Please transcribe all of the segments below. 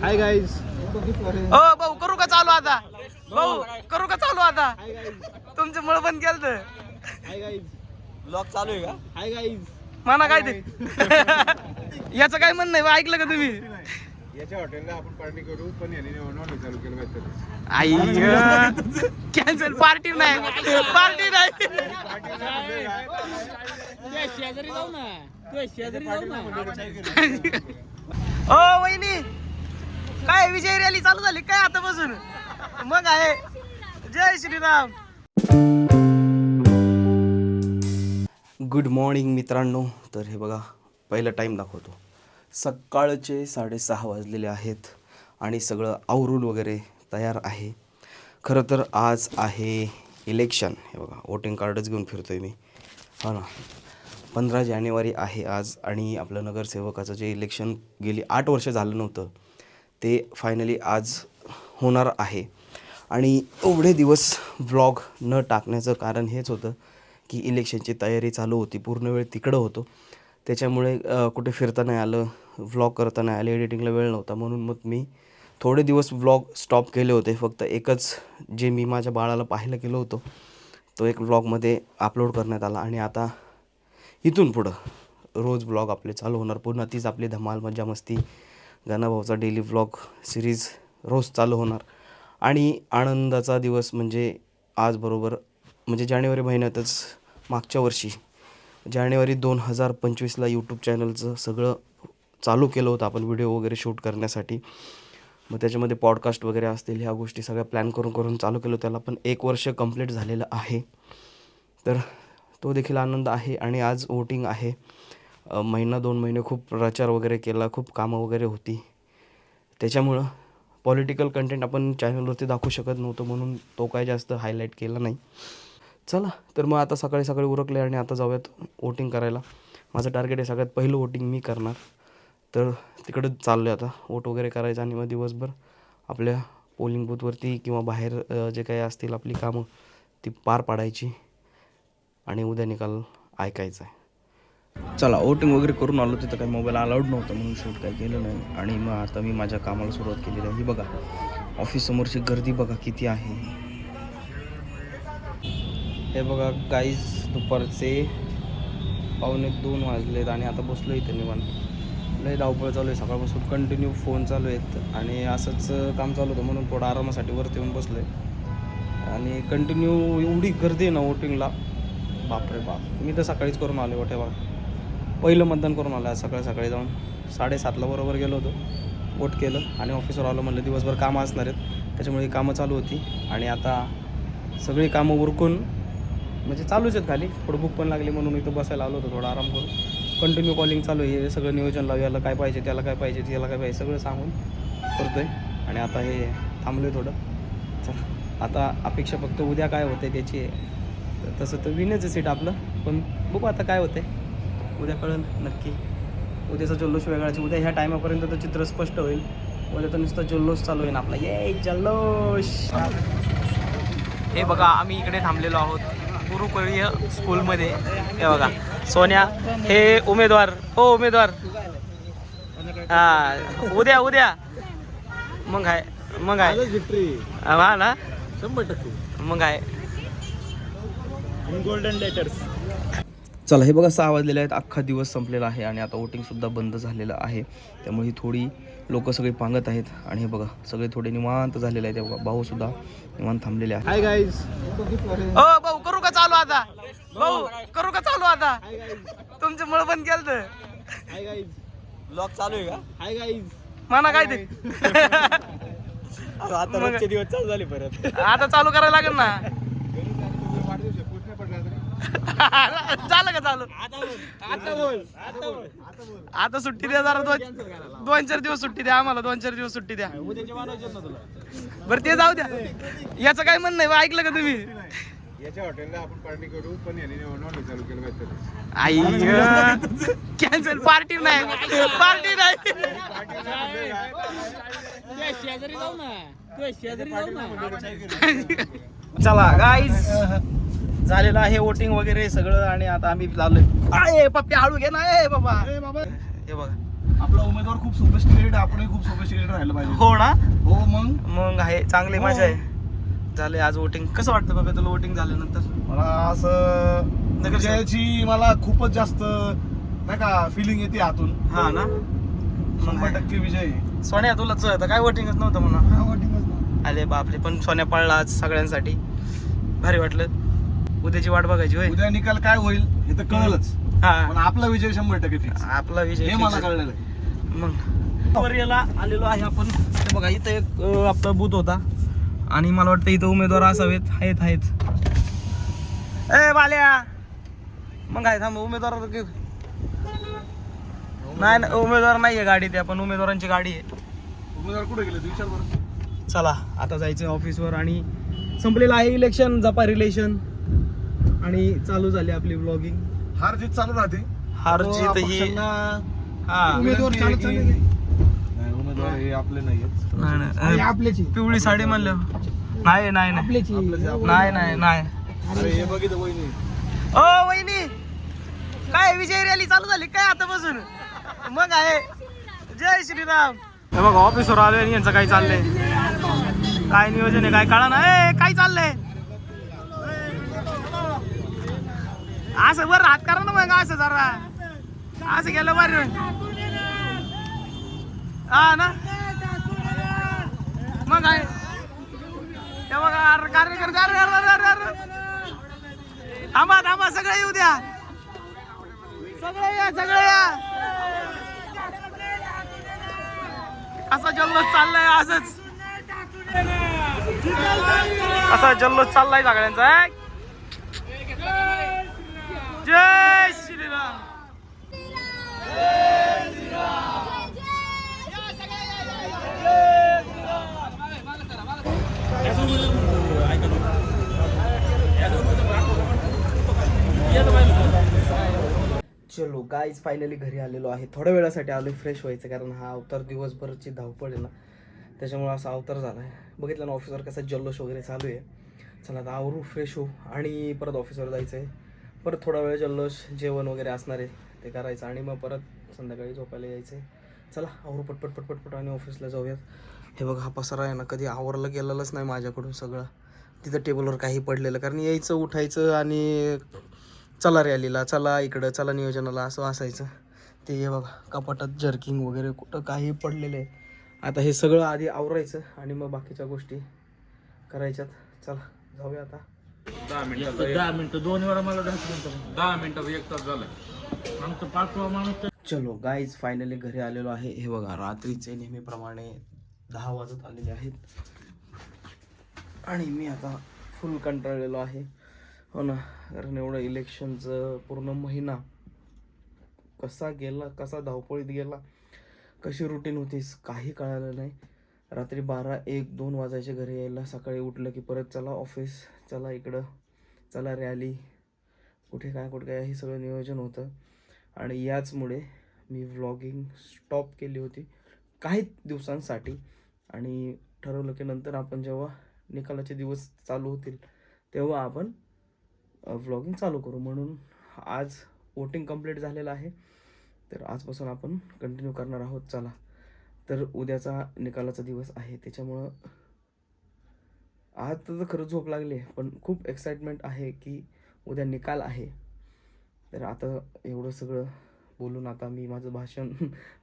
Hi guys. हो भाऊ करू का चालू आता? भाऊ करू का चालू आता? तुमचं मुळे बंद केलं तर. Hi guys. ब्लॉग चालू आहे का? Hi guys. म्हणा काय ते. याचं काय म्हणणं आहे ऐकलं का तुम्ही? याच्या हॉटेलला आपण पार्टी करू पण याने नॉनव्हेज चालू केलं माहिती. आई कॅन्सल. पार्टी नाही. पार्टी नाही. शेजारी जाऊ ना. तू शेजारी जाऊ ना. ओ वहिनी काय विजय रॅली चालू झाली काय आता बसून? मग आहे. जय श्रीराम. गुड मॉर्निंग मित्रांनो. तर हे बघा पहिला टाईम दाखवतो. सकाळचे 6:30 वाजलेले आहेत आणि सगळं आवरून वगैरे तयार आहे. खरं तर आज आहे इलेक्शन. हे बघा वोटिंग कार्डच घेऊन फिरतो आहे मी. हो ना, 15 जानेवारी आहे आज आणि आपलं नगरसेवकाचं जे इलेक्शन गेली 8 वर्ष झालं नव्हतं ते फायनली आज होणार आहे. आणि एवढे दिवस व्लॉग न टाकण्याचं कारण हेच होतं की इलेक्शनची तयारी चालू होती. पूर्ण वेळ तिकडं होतो त्याच्यामुळे कुठे फिरता नाही आलं, व्लॉग करता नाही आले, एडिटिंगला वेळ नव्हता. म्हणून मग मी थोडे दिवस व्लॉग स्टॉप केले होते. फक्त एकच जे मी माझ्या बाळाला पाहायला गेलो होतो तो एक व्लॉगमध्ये अपलोड करण्यात आला. आणि आता इथून पुढं रोज व्लॉग आपले चालू होणार. पुन्हा तीच आपली धमाल मजा मस्ती गाणाभाऊचा डेली व्लॉग सिरीज रोज चालू होणार. आणि आनंदाचा दिवस म्हणजे आज बरोबर म्हणजे जानेवारी महिन्यातच मागच्या वर्षी जानेवारी 2025ला यूट्यूब चॅनलचं सगळं चालू केलं होतं आपण व्हिडिओ वगैरे शूट करण्यासाठी. मग त्याच्यामध्ये पॉडकास्ट वगैरे असतील ह्या गोष्टी सगळ्या प्लॅन करून चालू केलं. त्याला पण 1 वर्ष कंप्लीट झालेलं आहे. तर तो देखील आनंद आहे. आणि आज वोटिंग आहे. 1-2 महिने खूप प्रचार वगैरे केला, खूप कामं वगैरे होती. त्याच्यामुळं पॉलिटिकल कंटेंट आपण चॅनलवरती दाखवू शकत नव्हतो म्हणून तो काय जास्त हायलाईट केला नाही. चला तर मग आता सकाळी सकाळी उरकले आणि आता जाऊयात वोटिंग करायला. माझं टार्गेट आहे सगळ्यात पहिलं वोटिंग मी करणार. तर तिकडं चाललो आहे आता वोट वगैरे करायचं आणि मग दिवसभर आपल्या पोलिंग बूथवरती किंवा बाहेर जे काही असतील आपली कामं ती पार पाडायची आणि उद्या निकाल ऐकायचा आहे. चला वोटिंग वगैरे करून आलो. तिथं काही मोबाईल अलाउड नव्हतं म्हणून शूट काही केलं नाही. आणि मग आता मी माझ्या कामाला सुरुवात केलेली आहे. ही बघा ऑफिससमोरची गर्दी बघा किती आहे. हे बघा गाईज दुपारचे 1:45 वाजलेत आणि आता बसलो इथं निवांत. लय धावपळ चालू आहे सकाळपासून. कंटिन्यू फोन चालू आहेत आणि असंच काम चालू होतं म्हणून थोडं आरामासाठी वरती येऊन बसलो आहे. आणि कंटिन्यू एवढी गर्दी आहे ना वोटिंगला, बापरे बाप. मी तर सकाळीच करून आलो वोटे. बघा पहिलं मतदान करून आलं आज सकाळी जाऊन 7:30ला बरोबर गेलो होतो, वोट केलं आणि ऑफिसवर आलो. म्हणलं दिवसभर कामं असणार आहेत त्याच्यामुळे ही कामं चालू होती. आणि आता सगळी कामं उरकून म्हणजे चालूच आहेत. खाली थोडं भूक पण लागली म्हणून इथं बसायला आलो होतो थोडा आराम करून. कंटिन्यू कॉलिंग चालू आहे. हे सगळं नियोजन लावू, याला काय पाहिजे, त्याला काय पाहिजे, याला काय पाहिजे सगळं सांगून करतो आहे. आणि आता हे थांबलो आहे थोडं. चला आता अपेक्षा फक्त उद्या काय होतं आहे त्याची. तसं तर विनच सीट आपलं, पण बघू आता काय होतं आहे उद्या कळेल नक्की. उद्याचा जल्लोष वेगळाच. उद्या ह्या टायमापर्यंत तर चित्र स्पष्ट होईल. उद्या तर नुसतं जल्लोष चालू आहे ना आपला. ये जल्लोष. हे बघा आम्ही इकडे थांबलेलो आहोत गुरुकुलीय स्कूलमध्ये. हे बघा सोन्या हे उमेदवार. हो उमेदवार. हां उद्या मग आहे विक्ट्री हा ना 100%. मग आहे. Golden letters. चला हे बघा 6 वाजलेले आहेत. अख्खा दिवस संपलेला आहे आणि आता वोटिंगसुद्धा बंद झालेलं आहे. त्यामुळे ही थोडी लोक सगळी पांगत आहेत. आणि हे बघा सगळे थोडे निवांत झालेले आहेत. हे बघा भाऊसुद्धा निवांत थांबलेले आहेत. Hi guys. हो भाऊ करू का चालू आता? भाऊ करू का चालू आता? तुमचं मुळे बंद केलं तर. Hi guys. ब्लॉग चालू आहे का? Hi guys. म्हणा काय ते. आता रोजचे दिवस चालू झाले परत. आता चालू करायला लागेल ना. झालं का चालू? आता सुट्टी द्या जरा. 2-4 दिवस सुट्टी द्या आम्हाला. 2-4 दिवस सुट्टी द्या. बरं ते जाऊ द्या. याचं काय म्हणणं आहे ऐकलं का तुम्ही? याच्या हॉटेलला आपण पार्टी करू पण याने नॉनव्हेज चालू केलं माहिती. आई कॅन्सल. पार्टी नाही. पार्टी नाही. शेजारी जाऊ ना. तू शेजारी जाऊ ना. चला गाईज झालेलं आहे वोटिंग वगैरे सगळं. आणि आता आम्ही चाललोय. पप्पी हळू घे ना. बाबा हे बघा आपला उमेदवार खूप सोफिस्टिकेटेड, आपणही खूप सोफिस्टिकेटेड राहिलं पाहिजे. हो ना. हो मग आहे चांगली हो. मजा आहे. झाले आज वोटिंग. कसं वाटतं बाबा तुला वोटिंग झाल्यानंतर? मला असं विजयाची मला खूपच जास्त नाही का फिलिंग येते आतून. हा ना. 100% विजय. सोन्या तुलाच तर काय वोटिंगच नव्हतं म्हणा. अरे बापरे, पण सोन्या पडला आज सगळ्यांसाठी. भारी वाटलं. उद्याची वाट बघायची होय. उद्या निकाल काय होईल हे तर कळलंच, हा, पण आपला विजय 100% फिक्स आपला विजय हे fix मला आहे. कळलेलं आहे. मग पर्याला आलेलो आहे आपण. ते बघा इथं एक आपला बूथ होता आणि मला वाटतं इथं उमेदवार असावेत. आहेत. ए बाल्या, मग काय थांब. उमेदवार नाही, उमेदवार नाहीये गाडीत. आपण उमेदवारांची गाडी आहे. उमेदवार कुठे गेले विचार बरं. चला आता जायचं ऑफिसवर. आणि संपलेलं आहे इलेक्शन, जपा रिलेशन, आणि चालू झाली आपली ब्लॉगिंग. हार जीत चालू राहते. हार जीत ही हा उमेदवार नाही, उमेदवार हे आपले नाही आहेत. नाही आपल्याची पिवळी साडी म्हणलं. नाही आपल्याची नाही. अरे हे बघितलं वहिनी. ओ वहिनी, काय विजय रॅली चालू झाली काय आता बसून? मग आहे. जय श्रीराम. हे बघा ऑफिसवर आलोय आणि यांचं काय चाललंय, काय नियोजन आहे काय कळा ना. काय चाललंय असं वर हात करा ना मग. असं जरा असं गेलं बरं. हा ना. मग आहे ते बघा कार्यकर्ते. थांबा सगळे येऊ द्या. सगळे या. असा जल्लोष चाललाय आजच. असा जल्लोष चाललाय सगळ्यांचा. जय श्रीराम. चलो गाईज, फायनली घरी आलेलो आहे. थोड्या वेळासाठी आलो फ्रेश व्हायचं, कारण हा अवतार दिवसभरची धावपळ आहे ना, त्याच्यामुळे असा अवतार झाला आहे. बघितलं ना ऑफिसवर कसा जल्लोष वगैरे चालू आहे. चला आता आवरू, फ्रेश हो आणि परत ऑफिसवर जायचं आहे. परत थोडा वेळ जल्लोष, जेवण वगैरे असणार आहे ते करायचं आणि मग परत संध्याकाळी झोपायला यायचं आहे. चला आवरू पटपट आणि ऑफिसला जाऊयात. हे बघा हा पसारा आहे ना, कधी आवरलं गेलेलंच नाही माझ्याकडून सगळं. तिथं टेबलवर काही पडलेलं, कारण यायचं उठायचं आणि चला रॅलीला, चला इकडं, चला नियोजनाला, असं असायचं. ते हे बघा कपाटात जर्किंग वगैरे कुठं काही पडलेलं आहे. आता हे सगळं आधी आवरायचं आणि मग बाकीच्या गोष्टी करायच्यात. चला जाऊया आता. 10 मिनिटं 2 वेळा मला 10 मिनिटात 1 तास झाला. आमचं 5वा माणूस. चलो गाईज, फायनली घरी आलेलो आहे. हे बघा रात्रीचे नेहमीप्रमाणे 10 वाजत आलेले आहेत आणि मी आता फुल कंटाळलेलो आहे. हो ना, कारण एवढं इलेक्शनचं पूर्ण महिना कसा गेला, कसा धावपळीत गेला, कशी रुटीन होतीस काही कळालं नाही. रात्री 12, 1, 2 वाजायचे घरी यायला. सकाळी उठलं की परत चला ऑफिस, चला इकडं, चला रॅली, कुठे काय हे सगळं नियोजन होतं. आणि याचमुळे मी व्लॉगिंग स्टॉप केली होती काही दिवसांसाठी आणि ठरवलं की नंतर आपण जेव्हा निकालाचे दिवस चालू होतील तेव्हा आपण व्लॉगिंग चालू करू. म्हणून आज वोटिंग कंप्लीट झालेलं आहे, तर आजपासून आपण कंटिन्यू करणार आहोत. चला, तर उद्याचा निकालाचा दिवस आहे, त्याच्यामुळं आज तर खरं झोप लागली आहे, पण खूप एक्साइटमेंट आहे की उद्या निकाल आहे. तर आता एवढं सगळं बोलून आता मी माझं भाषण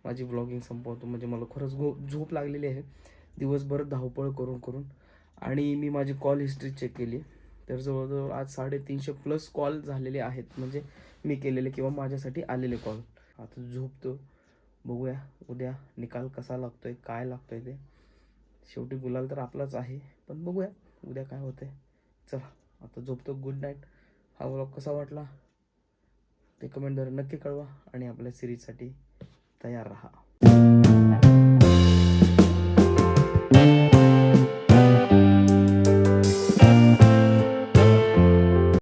माझी व्लॉगिंग संपवतो. म्हणजे मला खरंच झोप लागलेली आहे दिवसभर धावपळ करून. आणि मी माझी कॉल हिस्ट्री चेक केली, तर जवळजवळ आज 350+ कॉल झालेले आहेत, म्हणजे मी केलेले किंवा माझ्यासाठी आलेले कॉल. आता झोपतो, बघूया उद्या निकाल कसा लागतोय, काय लागतोय ते. शेवटी गुलाल तर आपलाच आहे, पण बघूया उद्या काय होतंय. चला आता झोपतो. Good night. हा व्लॉग कसा वाटला ते कमेंटद्वारे नक्की कळवा आणि आपल्या सिरीजसाठी तयार राहा.